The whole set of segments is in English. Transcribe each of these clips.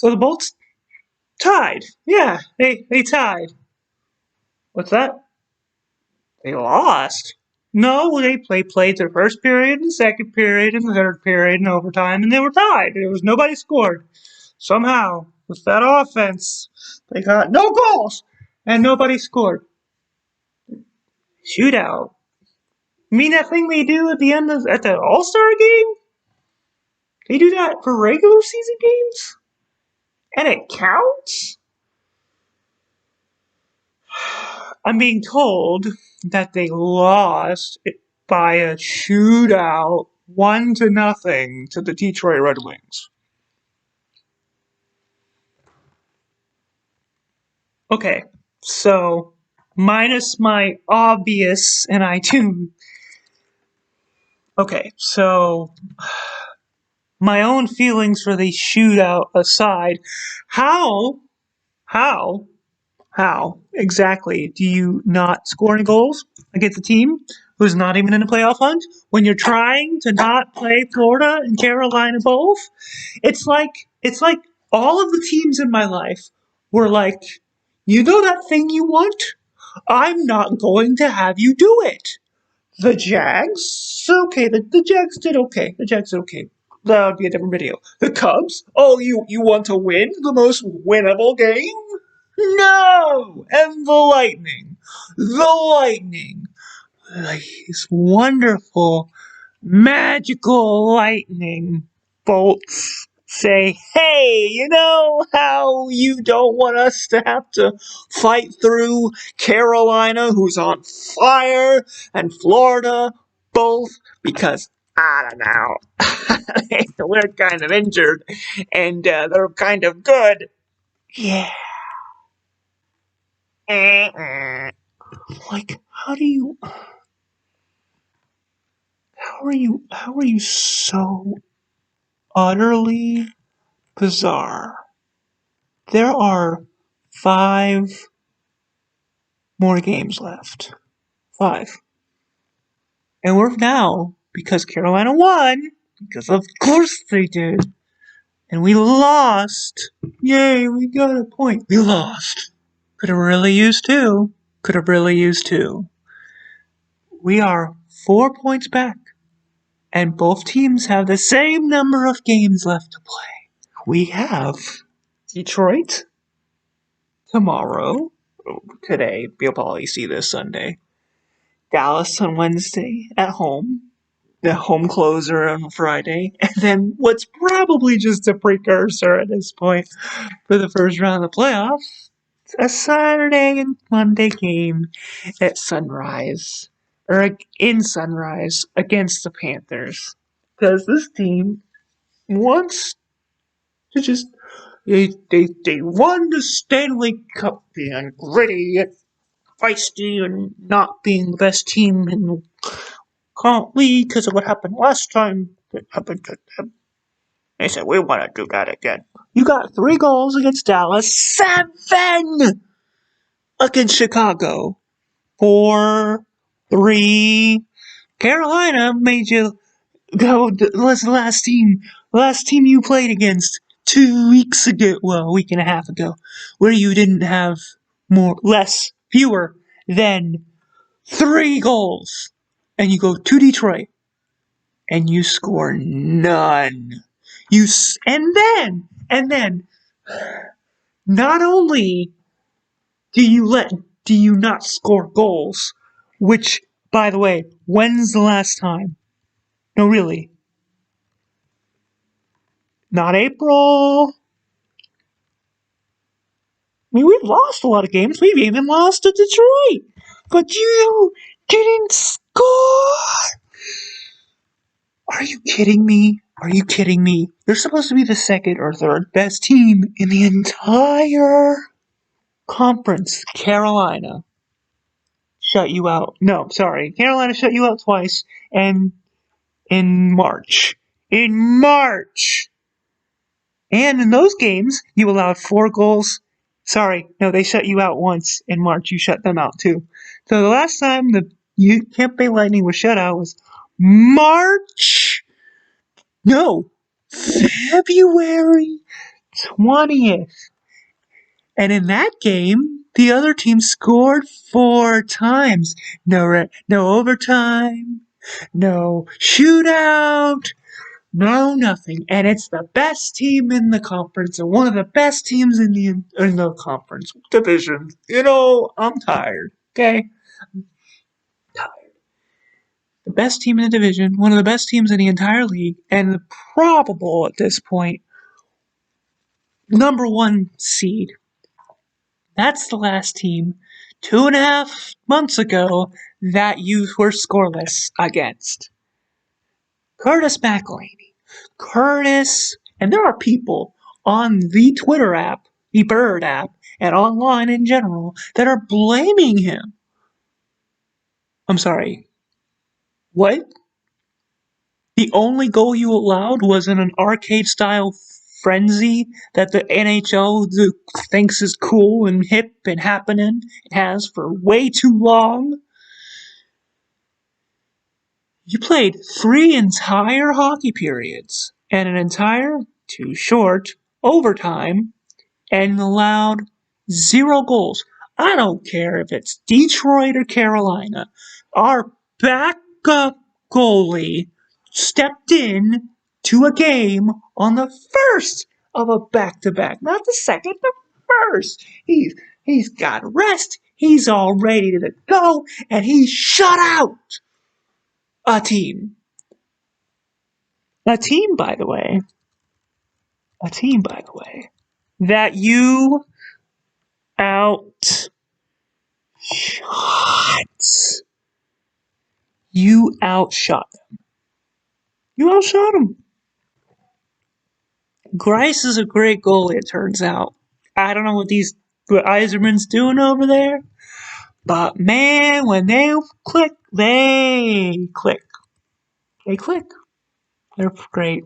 So the Bolts tied. Yeah, they tied. What's that? They lost. No, they played their first period and second period and the third period and overtime, and they were tied. There was nobody scored. Somehow, with that offense, they got no goals and nobody scored. Shootout. You mean that thing they do at the end of at the All-Star game? They do that for regular season games? And it counts? I'm being told that they lost by a shootout 1-0 to the Detroit Red Wings. Okay, so minus my obvious, and I do. Okay, so my own feelings for the shootout aside, how how How exactly do you not score any goals against a team who's not even in a playoff hunt when you're trying to not play Florida and Carolina both? It's like all of the teams in my life were like, you know that thing you want? I'm not going to have you do it. The Jags, okay, the Jags did okay. The Jags did okay. That would be a different video. The Cubs, oh, you want to win the most winnable game? No! And the Lightning, like these wonderful, magical lightning bolts say, hey, you know how you don't want us to have to fight through Carolina, who's on fire, and Florida, both because, I don't know, we're kind of injured, and they're kind of good. Yeah. Like, how are you so utterly bizarre? There are 5 more games left. 5. And we're now, because Carolina won, because of course they did, and we lost. Yay, we got a point. We lost. Could have really used 2. Could have really used 2. We are 4 points back. And both teams have the same number of games left to play. We have Detroit tomorrow. Today, you'll probably see this Sunday. Dallas on Wednesday at home. The home closer on Friday. And then what's probably just a precursor at this point for the first round of the playoffs. A Saturday and Monday game at Sunrise. Or in Sunrise against the Panthers. Because this team wants to just they won the Stanley Cup being gritty and feisty and not being the best team in the league because of what happened last time that happened to them. They said we want to do that again. You got 3 goals against Dallas, 7 against Chicago, 4-3. Carolina made you go. Was the last team you played against 2 weeks ago? Well, a week and a half ago, where you didn't have fewer than 3 goals, and you go to Detroit and you score none. And then, not only do you not score goals, which, by the way, when's the last time? No, really. Not April. I mean, we've lost a lot of games. We've even lost to Detroit. But you didn't score. Are you kidding me? Are you kidding me? They're supposed to be the second or third best team in the entire conference. Carolina shut you out. No, sorry. Carolina shut you out twice. And in March. In March! And in those games, you allowed 4 goals. Sorry, no, they shut you out once in March. You shut them out too. So the last time the Tampa Bay Lightning was shut out was March. No, February 20th. And in that game, the other team scored 4 times. No overtime, no shootout, no nothing. And it's the best team in the conference and one of the best teams in the conference division. I'm tired. Okay? Tired. The best team in the division, one of the best teams in the entire league, and the probable at this point number 1 seed. That's the last team 2.5 months ago that you were scoreless against. Curtis McElhaney. Curtis, and there are people on the Twitter app, the Bird app, and online in general that are blaming him. I'm sorry. What? The only goal you allowed was in an arcade-style frenzy that the NHL thinks is cool and hip and happening, has for way too long? You played 3 entire hockey periods and an entire, too short, overtime and allowed 0 goals. I don't care if it's Detroit or Carolina. Our backup goalie stepped in to a game on the first of a back-to-back, not the second, the first. He's got rest. He's all ready to go, and he shut out a team. A team, by the way, that you outshot. You outshot them. You outshot them. Grice is a great goalie, it turns out. I don't know what Yzerman's doing over there, but man, when they click, they click. They click. They're great.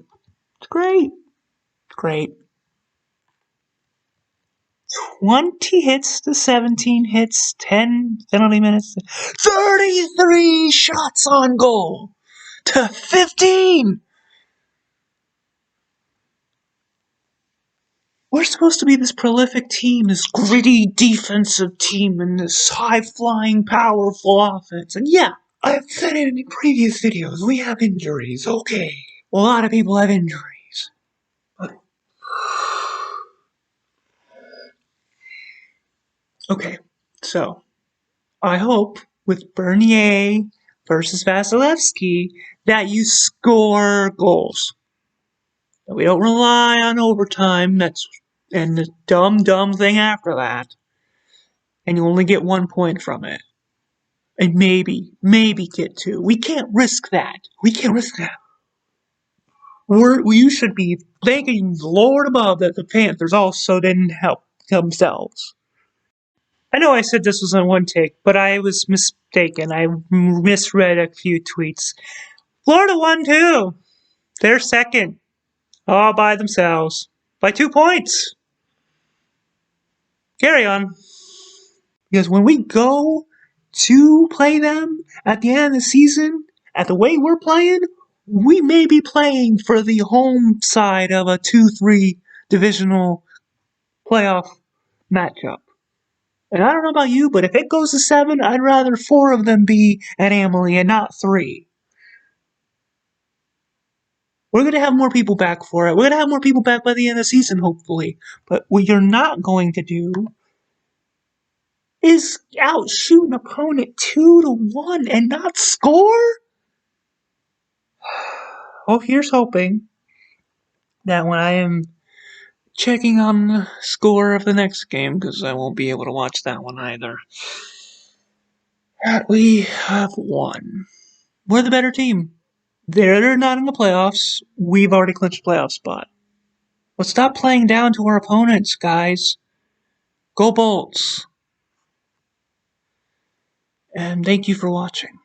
It's great. It's great. 20 hits to 17 hits, 10 penalty minutes, 33 shots on goal to 15. We're supposed to be this prolific team, this gritty defensive team, and this high-flying, powerful offense. And yeah, I've said it in previous videos, we have injuries, okay. A lot of people have injuries. But okay, so I hope with Bernier versus Vasilevsky that you score goals. That we don't rely on overtime, and the dumb thing after that, and you only get 1 point from it. And maybe get 2. We can't risk that. You should be thanking the Lord above that the Panthers also didn't help themselves. I know I said this was on one take, but I was mistaken. I misread a few tweets. Florida won too. They're second. All by themselves. By 2 points. Carry on. Because when we go to play them at the end of the season, at the way we're playing, we may be playing for the home side of a 2-3 divisional playoff matchup. And I don't know about you, but if it goes to 7, I'd rather 4 of them be at Amalie and not 3. We're going to have more people back for it. We're going to have more people back by the end of the season, hopefully. But what you're not going to do is outshoot an opponent 2-1 and not score? Well, here's hoping that when I am checking on the score of the next game, because I won't be able to watch that one either, that we have won. We're the better team. They're not in the playoffs. We've already clinched a playoff spot. Let's stop playing down to our opponents, guys. Go Bolts. And thank you for watching.